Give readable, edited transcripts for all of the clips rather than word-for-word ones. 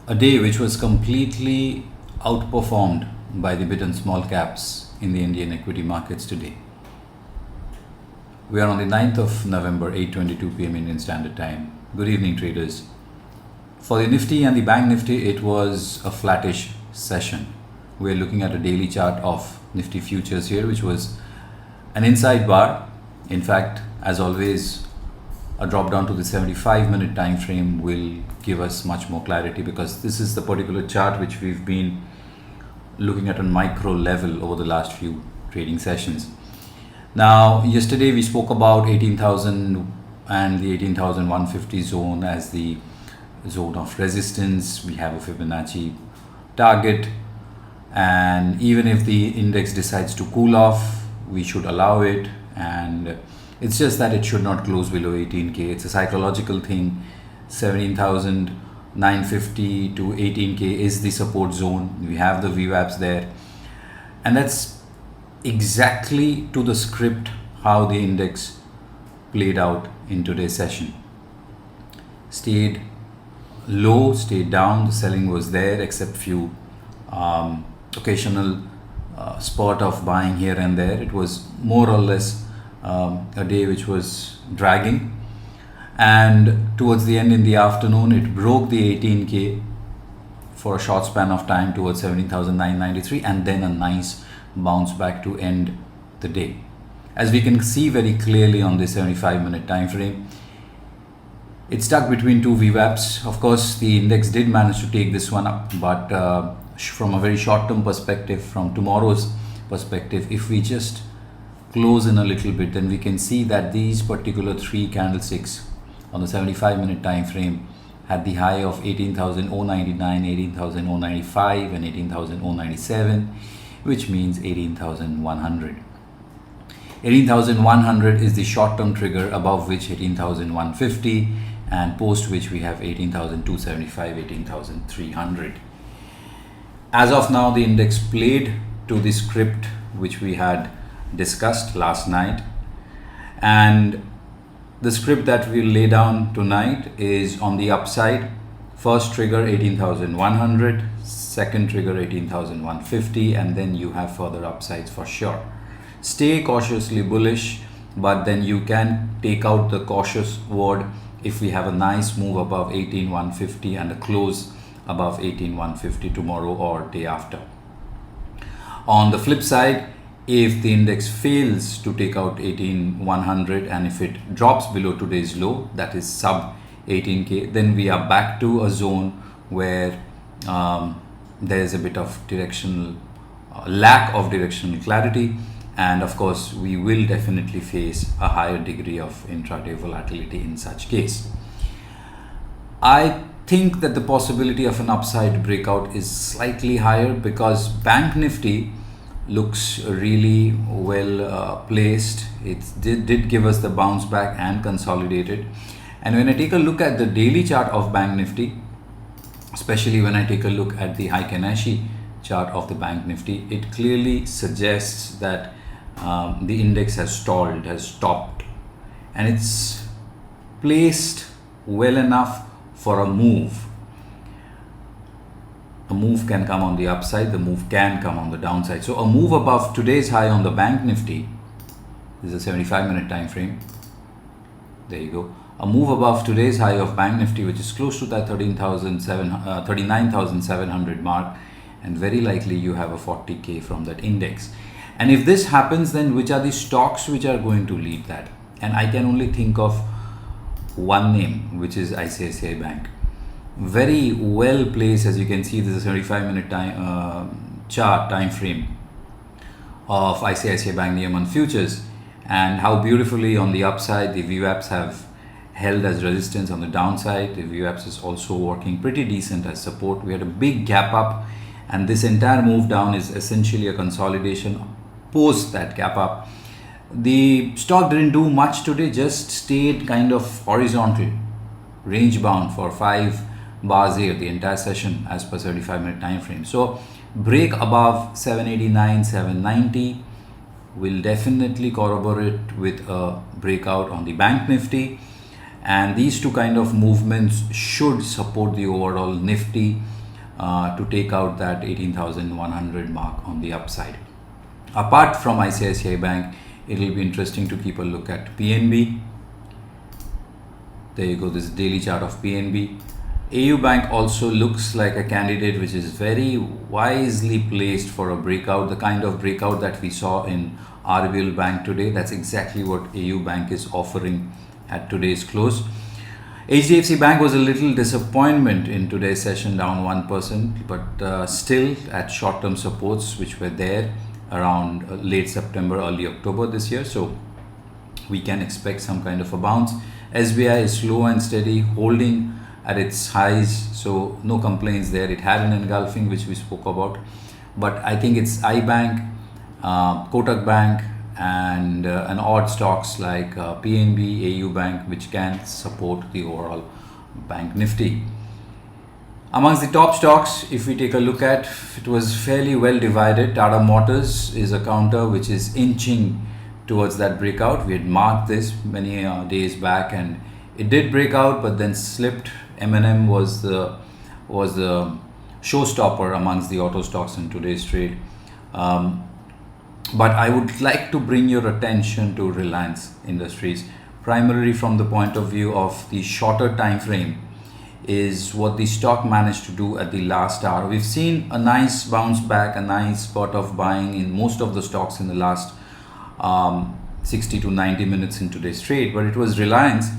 A day which was completely outperformed by the mid and small caps in the Indian equity markets today. We are on the 9th of November, 8:22 p.m. Indian Standard Time. Good evening, traders. For the Nifty and the Bank Nifty, it was a flattish session. We're looking at a daily chart of Nifty futures here, which was an inside bar. In fact, as always, a drop down to the 75-minute time frame will give us much more clarity, because this is the particular chart which we've been looking at on micro level over the last few trading sessions. Now, yesterday we spoke about 18,000 and the 18,150 zone as the zone of resistance. We have a Fibonacci target, and even if the index decides to cool off, we should allow it, and it's just that it should not close below 18k. It's a psychological thing. 17,950 to 18k is the support zone. We have the VWAPs there, and that's exactly to the script how the index played out in today's session. Stayed low, stayed down. The selling was there, except few occasional spot of buying here and there. It was more or less a day which was dragging, and towards the end in the afternoon it broke the 18k for a short span of time towards 17,993, and then a nice bounce back to end the day. As we can see very clearly on the 75-minute time frame, it's stuck between two VWAPs. Of course, the index did manage to take this one up, but from a very short-term perspective, from tomorrow's perspective, if we just close in a little bit, then we can see that these particular three candlesticks on the 75-minute time frame had the high of 18,099, 18,095 and 18,097, which means 18,100. 18,100 is the short-term trigger, above which 18,150, and post which we have 18,275, 18,300. As of now, the index played to the script which we had discussed last night, and the script that we'll lay down tonight is on the upside. First trigger 18,100, second trigger 18,150, and then you have further upsides for sure. Stay cautiously bullish, but then you can take out the cautious word if we have a nice move above 18,150 and a close above 18,150 tomorrow or day after. On the flip side, if the index fails to take out 18,100 and if it drops below today's low, that is sub 18k, then we are back to a zone where there is a bit of directional lack of directional clarity, and of course we will definitely face a higher degree of intraday volatility in such case. I think that the possibility of an upside breakout is slightly higher, because Bank Nifty looks really well placed. It did give us the bounce back and consolidated. And when I take a look at the daily chart of Bank Nifty, especially when I take a look at the Heikin-Ashi chart of the Bank Nifty, it clearly suggests that the index has stalled, has stopped, and it's placed well enough for a move. A move can come on the upside, the move can come on the downside. So a move above today's high on the Bank Nifty, this is a 75-minute time frame, there you go. A move above today's high of Bank Nifty, which is close to that 39,700 mark, and very likely you have a 40k from that index. And if this happens, then which are the stocks which are going to lead that? And I can only think of one name, which is ICICIBANk. Very well placed. As you can see, this is a 75-minute chart time frame of ICICIBANk near-month futures, and how beautifully on the upside the VWAPs have held as resistance. On the downside, the VWAPs is also working pretty decent as support. We had a big gap up, and this entire move down is essentially a consolidation post that gap up. The stock didn't do much today, just stayed kind of horizontal, range bound for 5 bars here the entire session as per 75-minute time frame. So break above 789, 790 will definitely corroborate with a breakout on the Bank Nifty, and these two kind of movements should support the overall Nifty to take out that 18,100 mark on the upside. Apart from ICICI Bank, it will be interesting to keep a look at PNB. There you go, this is daily chart of PNB. AU Bank also looks like a candidate which is very wisely placed for a breakout, the kind of breakout that we saw in RBL Bank today. That's exactly what AU Bank is offering at today's close. HDFC Bank was a little disappointment in today's session, down 1%, but still at short-term supports which were there around late September, early October this year. So we can expect some kind of a bounce. SBI is slow and steady, holding at its highs, so no complaints there. It had an engulfing which we spoke about, but I think it's iBank, Kotak Bank, and odd stocks like PNB, AU Bank, which can support the overall bank Nifty. Amongst the top stocks, if we take a look at, it was fairly well divided. Tata Motors is a counter which is inching towards that breakout. We had marked this many days back, and it did break out, but then slipped. M&M was the showstopper amongst the auto stocks in today's trade. But I would like to bring your attention to Reliance Industries, primarily from the point of view of the shorter time frame, is what the stock managed to do at the last hour. We've seen a nice bounce back, a nice spot of buying in most of the stocks in the last 60 to 90 minutes in today's trade, but it was Reliance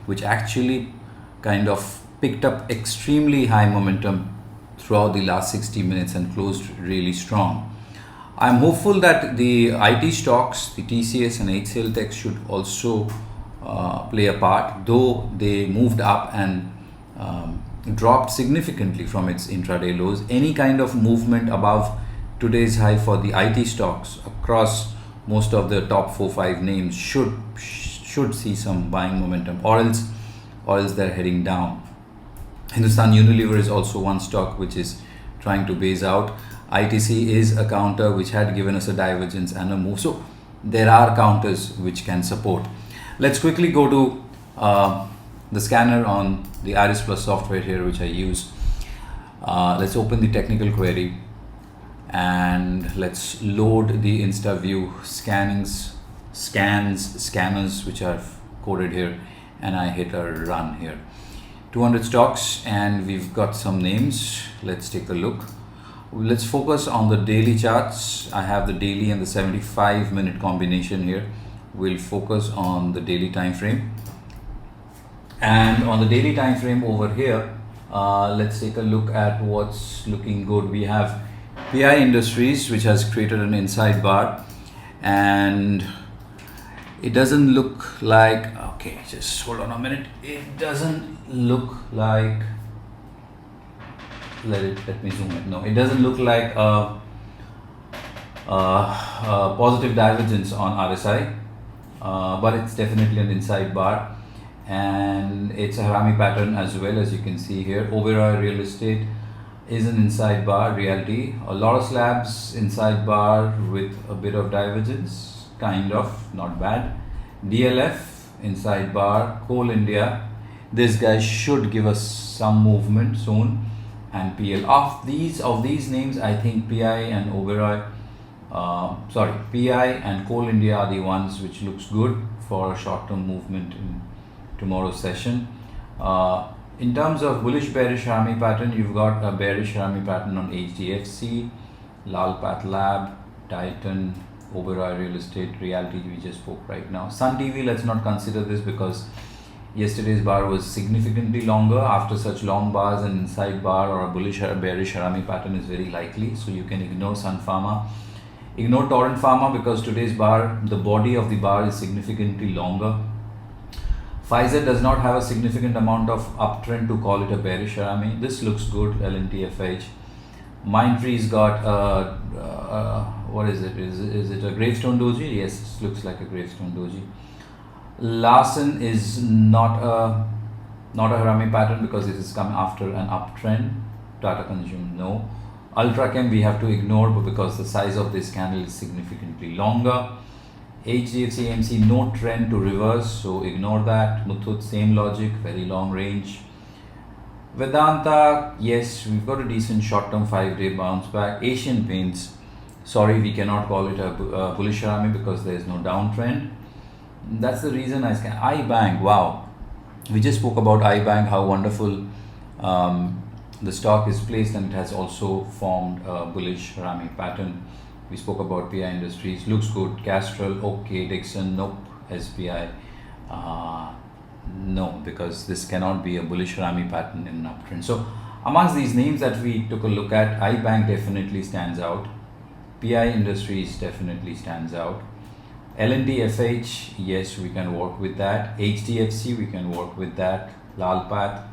which actually kind of picked up extremely high momentum throughout the last 60 minutes and closed really strong. I'm hopeful that the IT stocks, the TCS and HCL Tech, should also play a part, though they moved up and dropped significantly from its intraday lows. Any kind of movement above today's high for the IT stocks across most of the top 4-5 names should see some buying momentum, or else they're heading down. Hindustan Unilever is also one stock which is trying to base out. ITC is a counter which had given us a divergence and a move. So there are counters which can support. Let's quickly go to the scanner on the Iris Plus software here, which I use. Let's open the technical query and let's load the InstaView scanners which are coded here, and I hit a run here. 200 stocks, and we've got some names. Let's take a look. Let's focus on the daily charts. I have the daily and the 75-minute combination here. We'll focus on the daily time frame. And on the daily time frame over here, let's take a look at what's looking good. We have PI Industries, which has created an inside bar, and it doesn't look like, okay, just hold on a minute. It doesn't look like, let me zoom in. No, it doesn't look like a positive divergence on RSI, but it's definitely an inside bar, and it's a Harami pattern as well, as you can see here. Oberoi Real Estate is an inside bar, reality. A lot of slabs, inside bar with a bit of divergence, kind of, not bad. DLF, inside bar. Coal India, this guy should give us some movement soon. And PL, of these names, I think PI and Oberoi, PI and Coal India are the ones which looks good for a short-term movement in tomorrow's session. In terms of bullish bearish Harami pattern, you've got a bearish Harami pattern on HDFC, Lalpat Lab, Titan, Oberoi Real Estate, Realty we just spoke right now. Sun TV, let's not consider this because yesterday's bar was significantly longer. After such long bars, an inside bar or a bullish or bearish Harami pattern is very likely, so you can ignore Sun Pharma. Ignore Torrent Pharma because today's bar, the body of the bar is significantly longer. Pfizer does not have a significant amount of uptrend to call it a bearish Harami. This looks good, LNTFH. Mindtree's got what is it? Is it a gravestone doji? Yes, this looks like a gravestone doji. Larsen is not a Harami pattern because it has come after an uptrend. Tata Consumer, no. Ultrachem we have to ignore, but because the size of this candle is significantly longer. HDFC AMC, no trend to reverse, so ignore that. Muthoot, same logic, very long range. Vedanta, yes, we've got a decent short-term 5-day bounce back. Asian Paints, sorry, we cannot call it a bullish rally because there is no downtrend. That's the reason I scan. iBank, wow. We just spoke about iBank, how wonderful the stock is placed, and it has also formed a bullish rally pattern. We spoke about PI Industries, looks good. Castrol, okay. Dixon, nope. SBI, no, because this cannot be a bullish rally pattern in an uptrend. So amongst these names that we took a look at, iBank definitely stands out. PI Industries definitely stands out. L&T FH, yes, we can work with that. HDFC, we can work with that. Lalpath,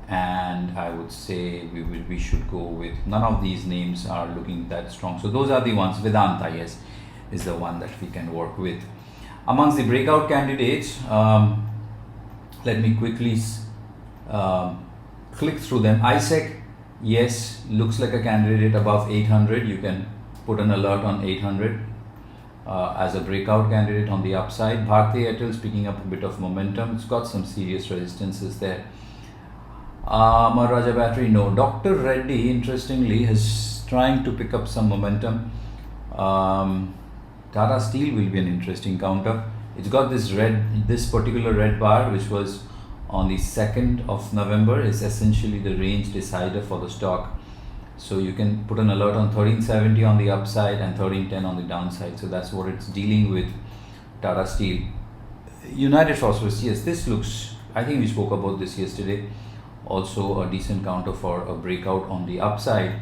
and I would say we should go with, none of these names are looking that strong. So those are the ones. Vedanta, yes, is the one that we can work with. Amongst the breakout candidates, let me quickly click through them. ISEC, yes, looks like a candidate above 800. You can put an alert on 800 as a breakout candidate on the upside. Bharti Airtel is picking up a bit of momentum. It's got some serious resistances there. Maharaja Battery, no. Dr. Reddy, interestingly, is trying to pick up some momentum. Tata Steel will be an interesting counter. It's got this particular red bar, which was on the 2nd of November, is essentially the range decider for the stock. So you can put an alert on 1370 on the upside and 1310 on the downside. So that's what it's dealing with. Tata Steel. United Phosphorus, yes, this looks, I think we spoke about this yesterday, also a decent counter for a breakout on the upside.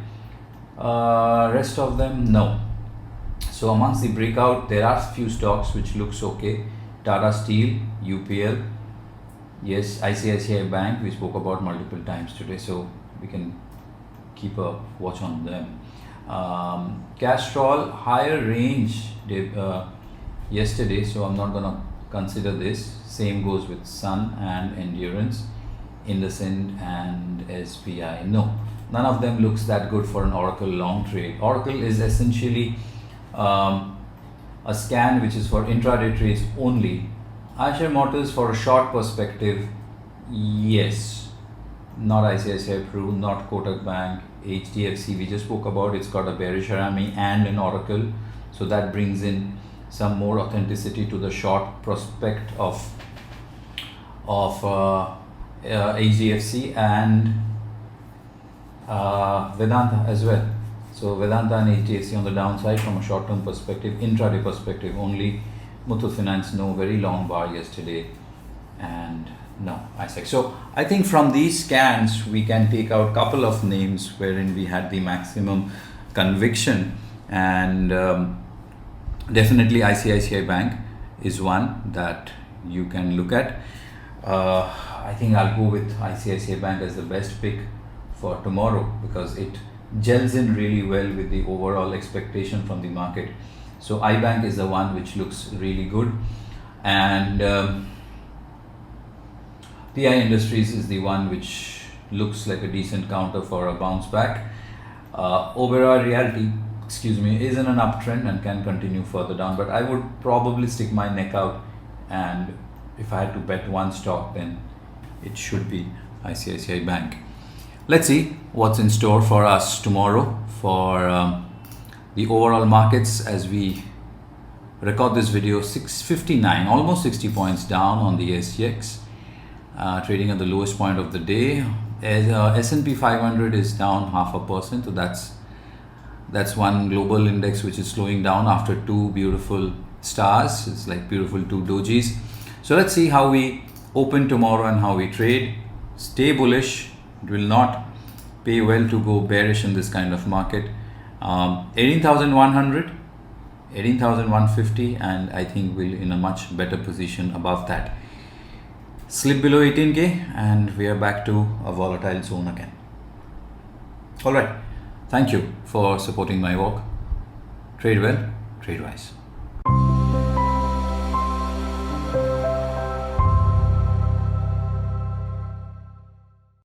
Rest of them, no. So amongst the breakout, there are few stocks which looks okay. Tata Steel, UPL, yes, ICICIBank, we spoke about multiple times today, so we can keep a watch on them. Castrol, higher range yesterday, so I'm not gonna consider this. Same goes with Sun and Endurance, Indocent and SPI. No, none of them looks that good for an Oracle long trade. Oracle is essentially a scan which is for intraday trades only. Eicher Motors for a short perspective, yes. Not ICICI Pru, not Kotak Bank. HDFC we just spoke about, it's got a bearish rally and an Oracle, so that brings in some more authenticity to the short prospect of HDFC and Vedanta as well. So Vedanta and HDFC on the downside from a short-term perspective, intraday perspective only. Muthoot Finance, no, very long bar yesterday, and no, ISEC. So I think from these scans we can take out a couple of names wherein we had the maximum conviction, and definitely ICICIBank is one that you can look at. I think I'll go with ICICIBank as the best pick for tomorrow because it gels in really well with the overall expectation from the market. So iBank is the one which looks really good, and PI Industries is the one which looks like a decent counter for a bounce back. Oberoi Realty, is in an uptrend and can continue further down, but I would probably stick my neck out, and if I had to bet one stock, then it should be ICICIBank. Let's see what's in store for us tomorrow for the overall markets as we record this video. 659, almost 60 points down on the SGX, trading at the lowest point of the day. As S&P 500 is down 0.5%, so that's one global index which is slowing down after two beautiful stars. It's like beautiful two dojis. So let's see how we open tomorrow and how we trade. Stay bullish. It will not pay well to go bearish in this kind of market. 18,100, 18,150, and I think we're in a much better position above that. Slip below 18k and we are back to a volatile zone again. All right, thank you for supporting my work. Trade well, trade wise.